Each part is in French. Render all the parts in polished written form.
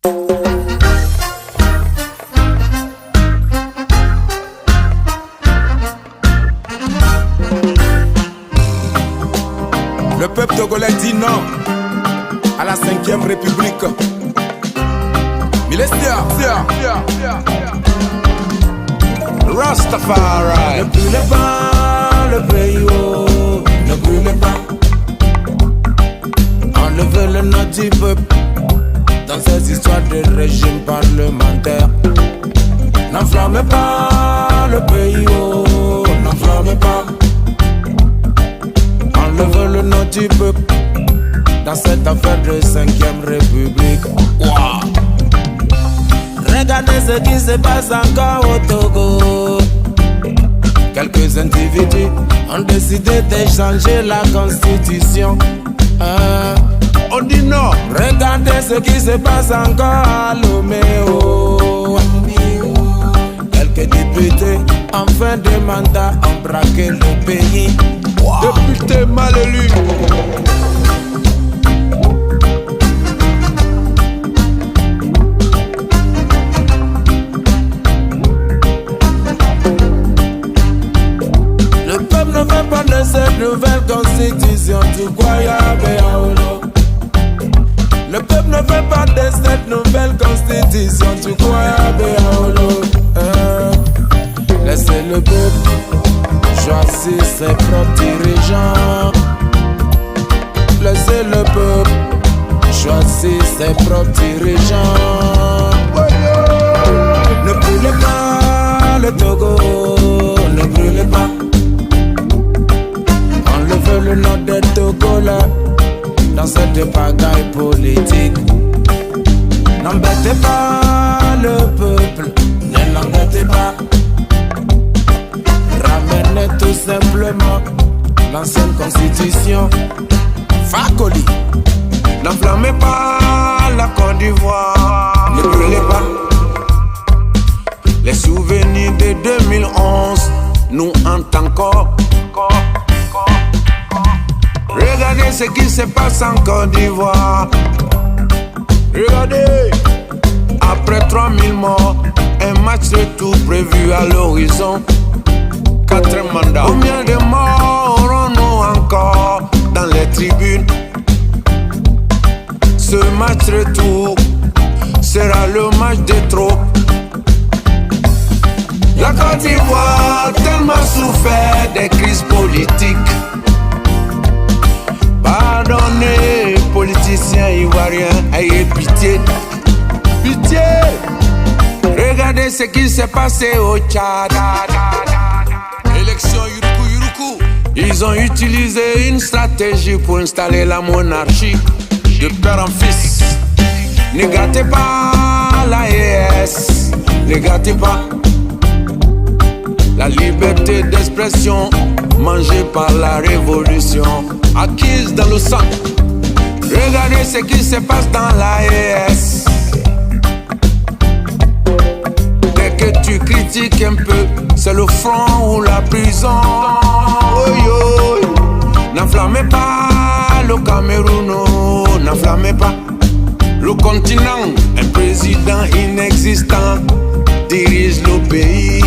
Le peuple togolais dit non à la 5e République. Rastafari. Ne brûlez pas le pays, oh, ne brûlez pas. Enlevez le nom du peuple dans ces histoires de régime parlementaire. N'enflammez pas le pays, oh, n'enflammez pas. Enlevez le nom du peuple dans cette affaire de 5e République. Wow. Regardez ce qui se passe encore au Togo. Quelques individus ont décidé de changer la constitution. On dit non. Regardez ce qui se passe encore à Lomé. Quelques députés en fin de mandat ont braqué le pays. Wow. Député mal élu. Le peuple ne veut pas de cette nouvelle constitution du Guayabéaolo. Le peuple ne veut pas de cette nouvelle constitution du Guayabéaolo. Laissez le peuple choisir ses propres dirigeants. Laissez le peuple choisir ses propres dirigeants. Ne brûlez pas le Togo, ne brûlez pas. Enlevez le nom des Togolais dans cette bagaille politique. N'embêtez pas le peuple, ne l'embêtez pas. Ramenez tout simplement l'ancienne constitution. Fakoli. N'enflammez pas la Côte d'Ivoire, ne brûlez pas. Les souvenirs de 2011 nous hantent encore. Regardez ce qui se passe en Côte d'Ivoire. Regardez. Après 3000 morts, un match retour prévu à l'horizon. 4 mandats. Combien de morts aurons-nous encore dans les tribunes? Ce match retour sera le match de trop. La Côte d'Ivoire a tellement souffert des crises politiques. Pardonnez, politiciens ivoiriens, ayez pitié. Pitié. Regardez ce qui s'est passé au Tchad. Élection Yuruku. Ils ont utilisé une stratégie pour installer la monarchie De père en fils. Ne gâtez pas la ES, ne gâtez pas la liberté d'expression mangée par la révolution, Acquise dans le sang. Regardez ce qui se passe dans la ES. Dès que tu critiques un peu, c'est le front ou la prison. N'enflammez pas le Cameroun, n'enflammez pas le continent. Un président inexistant dirige le pays.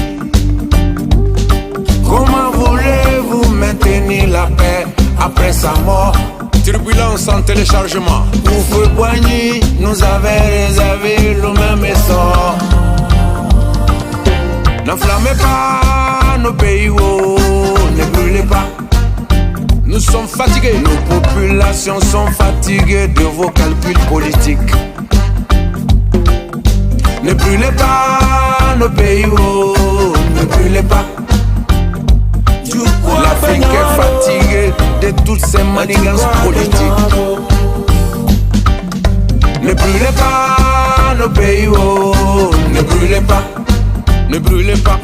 Comment voulez-vous maintenir la paix après sa mort? Turbulence en téléchargement. Oufoué Boigny nous avait réservé le même sort. N'enflammez pas nos pays, ne brûlez pas. Nous sommes fatigués. Nos populations sont fatiguées de vos calculs politiques. Ne brûlez pas nos pays, ne brûlez pas. L'Afrique est fatiguée de toutes ces manigances politiques. Ne brûlez pas nos pays, ne brûlez pas. Ne brûlez pas.